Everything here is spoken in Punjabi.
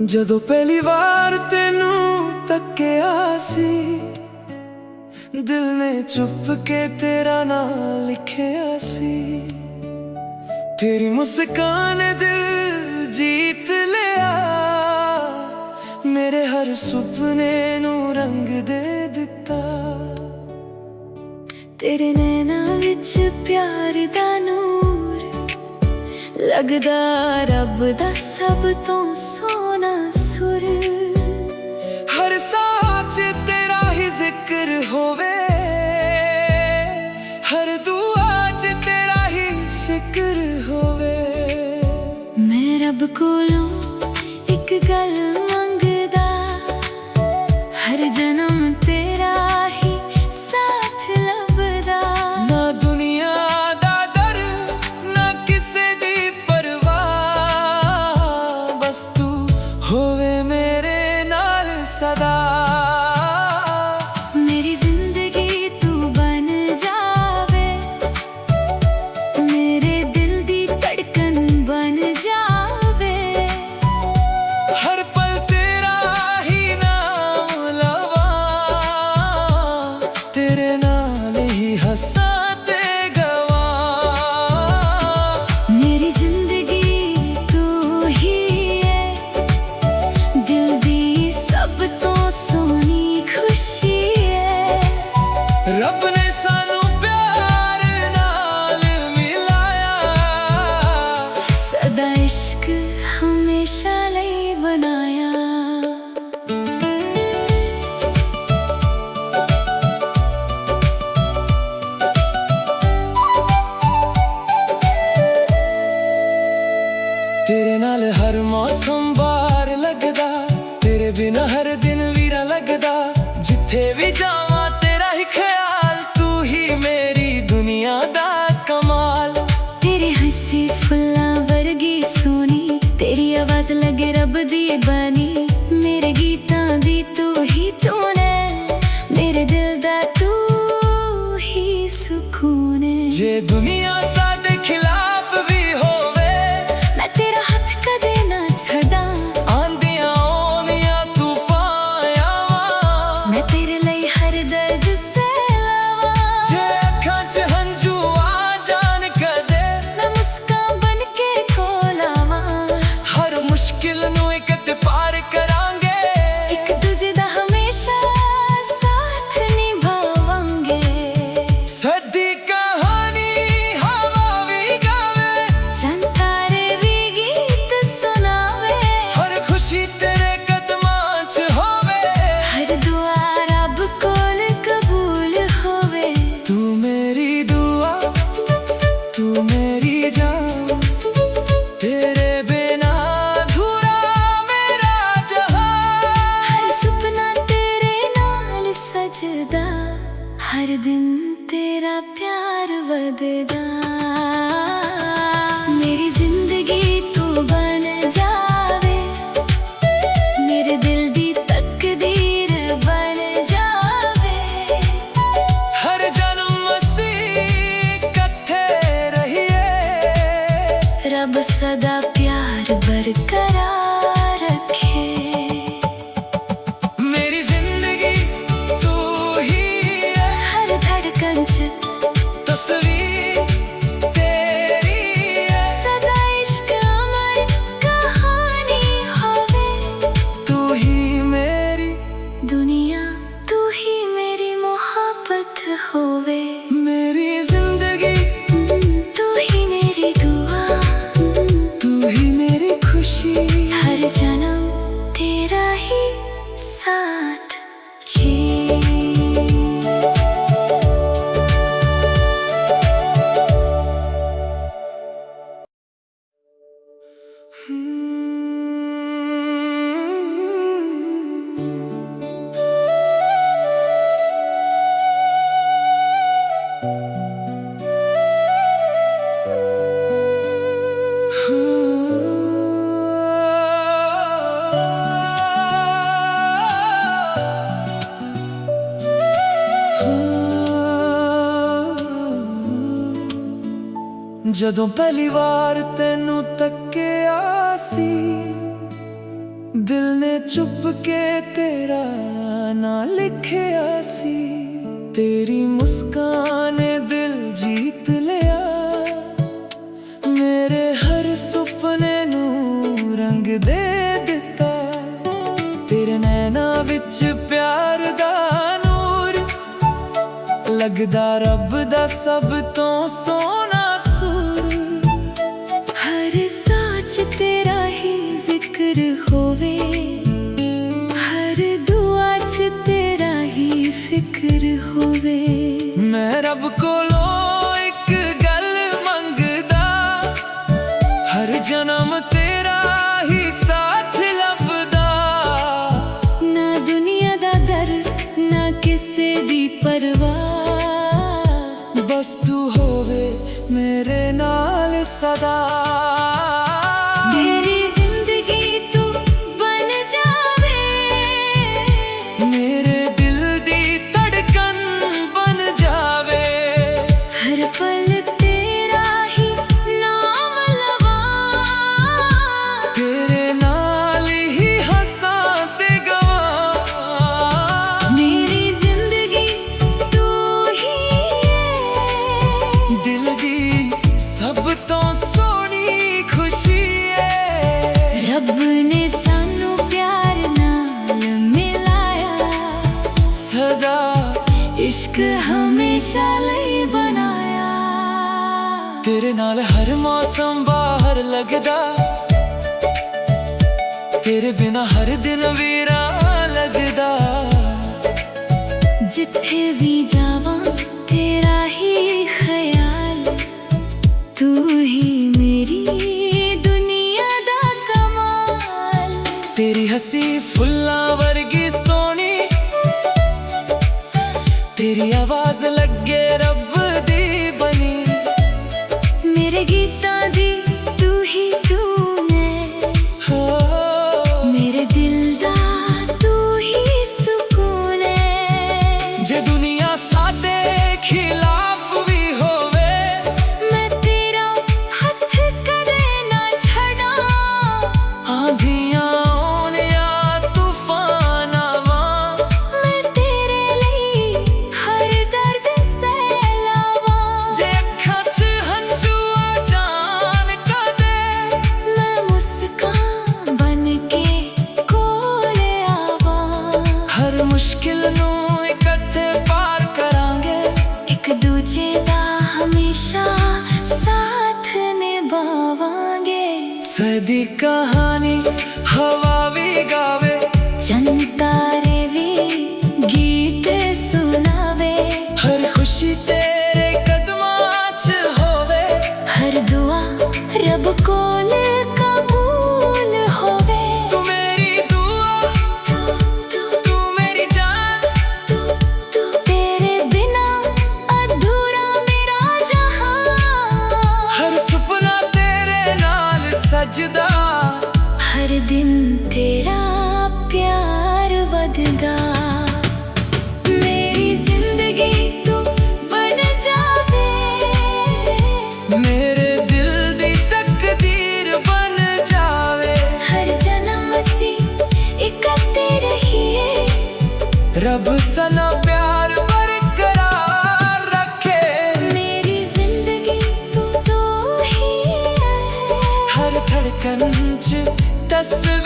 ਜਦੋਂ ਪਹਿਲੀ ਵਾਰ ਤੈਨੂੰ ਤੱਕਿਆ ਸੀ, ਦਿਲ ਨੇ ਚੁੱਪ ਕੇ ਤੇਰਾ ਨਾਂ ਲਿਖਿਆ ਸੀ। ਤੇਰੀ ਮੁਸਕਾਨ ਨੇ ਦਿਲ ਜੀਤ ਲਿਆ, ਮੇਰੇ ਹਰ ਸੁਪਨੇ ਨੂੰ ਰੰਗ ਦੇ ਦਿੱਤਾ। ਤੇਰੇ ਨੈਣਾਂ ਵਿੱਚ ਪਿਆਰ ਦਾ ਨੂਰ ਲੱਗਦਾ ਰੱਬ ਦਾ ਸਭ ਤੋਂ ਸੋਹਣਾ ਸੁਰ। ਹਰ ਸਾਹ 'ਚ ਤੇਰਾ ਹੀ ਜ਼ਿਕਰ ਹੋਵੇ, ਹਰ ਦੁਆ 'ਚ ਤੇਰਾ ਹੀ ਫਿਕਰ ਹੋਵੇ। ਮੈਂ ਰੱਬ ਕੋਲੋਂ ਇੱਕ ਗੱਲ ਮੰਗਦਾ, ਹਰ ਜਨਮ ਤੇਰਾ ਹੀ ਸਾਥ ਲੱਭਦਾ। ਨਾ ਦੁਨੀਆ ਦਾ ਦਰ, ਨਾ ਕਿਸੇ ਦੀ ਪਰਵਾਹ, ਬਸ ਤੂੰ ਹੋਵੇ ਮੇਰੇ ਨਾਲ ਸਦਾ। ਮੇਰੀ ਜ਼ਿੰਦਗੀ ਤੂੰ ਬਣ ਜਾਵੇ, ਮੇਰੇ ਦਿਲ ਦੀ ਧੜਕਨ ਬਣ ਜਾਵੇ। ਹਰ ਪਲ ਤੇਰਾ ਹੀ ਨਾਮ ਲਵਾਂ, ਤੇਰੇ ਨਾਲ ਹੀ ਹੱਸਾਂ ਤੇ ਗਵਾਂ। ਮੇਰੀ ਜ਼ਿੰਦਗੀ ਤੂੰ ਹੀ ਹੈ, ਦਿਲ ਦੀ ਸਭ ਤੋਂ ਸੋਹਣੀ ਖੁਸ਼ੀ ਹੈ। ਰੱਬ ਨੇ ਸਾਨੂੰ ਪਿਆਰ ਨਾਲ ਮਿਲਾਇਆ, ਸਦਾ ਇਸ਼ਕ ਹਮੇਸ਼ਾ ਲਈ ਬਣਾਇਆ। ਤੇਰੇ ਨਾਲ ਹਰ ਮੌਸਮ ਬਾਹਰ ਲੱਗਦਾ, ਤੇਰੇ ਬਿਨਾ ਹਰ ਦਿਨ ਵੀਰਾ ਲੱਗਦਾ। ਜਿੱਥੇ ਵੀ ਜਾਵਾਂ ਤੇਰਾ ਹੀ ਖਿਆਲ, ਤੂੰ ਹੀ ਮੇਰੀ ਦੁਨੀਆ ਦਾ ਕਮਾਲ। ਤੇਰੇ ਹੱਸੇ ਫੁੱਲਾਂ ਵਰਗੀ ਸੋਹਣੀ, ਤੇਰੀ ਆਵਾਜ਼ ਲੱਗੇ ਰੱਬ ਦੀ ਬਾਣੀ। ਮੇਰੇ ਗੀਤਾਂ ਦੀ ਤੂੰ ਹੀ ਧੁਨ ਹੈ, ਮੇਰੇ ਦਿਲ ਦਾ ਤੂੰ ਹੀ ਸਕੂਨ ਹੈ। ਜੇ ਦੁਨੀਆ ਸਾਡੇ ਖਿਲਾਫ ਵੀ ਹੋਵੇ, ਮੈਂ ਤੇਰਾ ਹੱਥ ਕਦੇ ਨਾ ਛੱਡਾਂ। ਆਂਦੀਆਂ ਆਉਂਦੀਆਂ ਤੂਫਾਨ ਆਵਾਂ, ਮੈਂ ਤੇਰੇ ਲਈ ਹਰ ਦਰਦ ਸਹਿਲਾਵਾਂ। ਜੇ ਅੱਖਾਂ 'ਚ ਹੰਝੂ ਆ ਜਾਣ ਕਦੇ, ਮੈਂ ਮੁਸਕਾਨ ਬਣ ਕੇ ਕੋਲ ਆਵਾਂ। ਹਰ ਮੁਸ਼ਕਿਲ ਨੂੰ ਇੱਕ ਤੇ ਪਾਰ ਕਰਾਂਗੇ, ਇੱਕ ਦੂਜੇ ਦਾ ਹਮੇਸ਼ਾ ਸਾਥ ਨਿਭਾਵਾਂਗੇ। ਸਾਡੀ ਕਹਾਣੀ ਹਵਾ ਵੀ ਗਾਵੇ, ਚੰਨ ਤਾਰੇ ਵੀ ਗੀਤ ਸੁਣਾਵੇ। ਹਰ ਖੁਸ਼ੀ ਤੇਰੇ ਕਦਮਾਂ 'ਚ ਹੋਵੇ, ਹਰ ਦੁਆ ਰੱਬ ਕੋਲ ਕਬੂਲ ਹੋਵੇ। ਤੂੰ ਮੇਰੀ ਦੁਆ, ਤੂੰ ਮੇਰੀ ਜਾਨ, ਤੇਰੇ ਬਿਨਾ ਅਧੂਰਾ ਮੇਰਾ ਜਹਾਨ। ਹਰ ਸੁਪਨਾ ਤੇਰੇ ਨਾਲ ਸਜਦਾ, ਹਰ ਦਿਨ ਤੇਰਾ ਪਿਆਰ ਵਧਦਾ। ਮੇਰੀ ਜ਼ਿੰਦਗੀ ਤੂੰ ਬਣ ਜਾਵੇ, ਮੇਰੇ ਦਿਲ ਦੀ ਤਕਦੀਰ ਬਣ ਜਾਵੇ। ਹਰ ਜਨਮ ਅਸੀਂ ਇਕੱਠੇ ਰਹੀਏ, ਰੱਬ ਸਦਾ ਪਿਆਰ ਬਰਕਰਾਰ ਰੱਖੇ। ਮੇਰੀ ਜ਼ਿੰਦਗੀ ਤੂੰ ਹੀ ਹੈ, ਹਰ ਧੜਕਨ 'ਚ ਤਸਵੀਰ ਤੇਰੀ ਹੈ। ਸਦਾ ਇਸ਼ਕ ਅਮਰ ਕਹਾਣੀ ਹੋਵੇ। ਤੂੰ ਹੀ ਮੇਰੀ ਦੁਨੀਆ ਤੂੰ ਹੀ ਮੇਰੀ ਮੁਹੱਬਤ ਹੋਵੇ। ਮੇਰੀ ਜ਼ਿੰਦਗੀ ਤੂੰ ਹੀ ਮੇਰੀ ਦੁਆ, ਤੂੰ ਹੀ ਮੇਰੀ ਖੁਸ਼ੀ। ਹਰ ਜਨਮ ਤੇਰਾ ਹੀ ਸਾਥ ਜੀ। ਜਦੋਂ ਪਹਿਲੀ ਵਾਰ ਤੈਨੂੰ ਤੱਕਿਆ ਸੀ, दिल ने चुप के तेरा ना लिखिया सी, तेरी मुस्कान ने दिल जीत लिया। मेरे हर सुपने नू रंग दे दिता, तेरे नैना विच प्यार दा नूर, लगदा रब दा सब तो सोना सुर। हर साच तेरा ही जिक्र होवे, हर दुआ च तेरा ही फिक्र होवे। मैं रब कोलो एक गल मंगदा, हर जन्म तेरा ही साथ लभदा। ना दुनिया दा डर ना किसे दी परवाह, बस तू होवे मेरे नाल सदा। मेरी जिंदगी तू बन जावे, मेरे दिल दी धड़कन बन जावे। हर पल तेरा ही नाम लवां, तेरे नाल ही हंसां ते गवां। मेरी जिंदगी तू ही है, दिल दी सब तो सोहनी खुशी है। रब ने सानू प्यार नाल मिलाया, सदा इश्क हमेशा लई बनाया। तेरे नाल हर मौसम बाहर लगदा, तेरे बिना हर दिन वीरा लगदा। जिथे भी जावां तेरा ही ख्याल, तू ही मेरी दुनिया दा कमाल। तेरी हंसी फुल्लां वर्गी सोहनी, तेरी आवाज लगे रब दी बनी। मेरे गीतां दी तू ही तू ने, हो मेरे दिल दा तू ही सुकून है। जे दुनिया साडे खिलाफ भी होवे, मैं तेरा हथ कदे ना छड़ा, आंधियां आउण या तूफान आवां, मैं तेरे लिए हर दर्द सह लावां। जे अखां च हंझू आ जान कदे, मैं मुस्कान बन के कोले आवां। हर मुश्किल नू इकट्ठे पार करांगे, एक दूजे दा हमेशा साथ निभावांगे। सदी कहानी हवा भी गावे, चंद तारे भी गीत सुनावे। हर खुशी तेरे कदमां च होवे। हर दुआ रब कोल कबूल होवे। तू मेरी दुआ, तू मेरी जान, तेरे बिना अधूरा मेरा जहां। हर सुपना तेरे नाल सजदा। हर दिन तेरा प्यार वधदा। मेरी जिंदगी तू बन जावे, मेरे दिल दी तकदीर बन जावे। हर जन्म असी इकट्ठे रहिए, रब सना प्यार बरकरार रखे। मेरी जिंदगी तू तो ही है, हर धड़कन च तस्वीर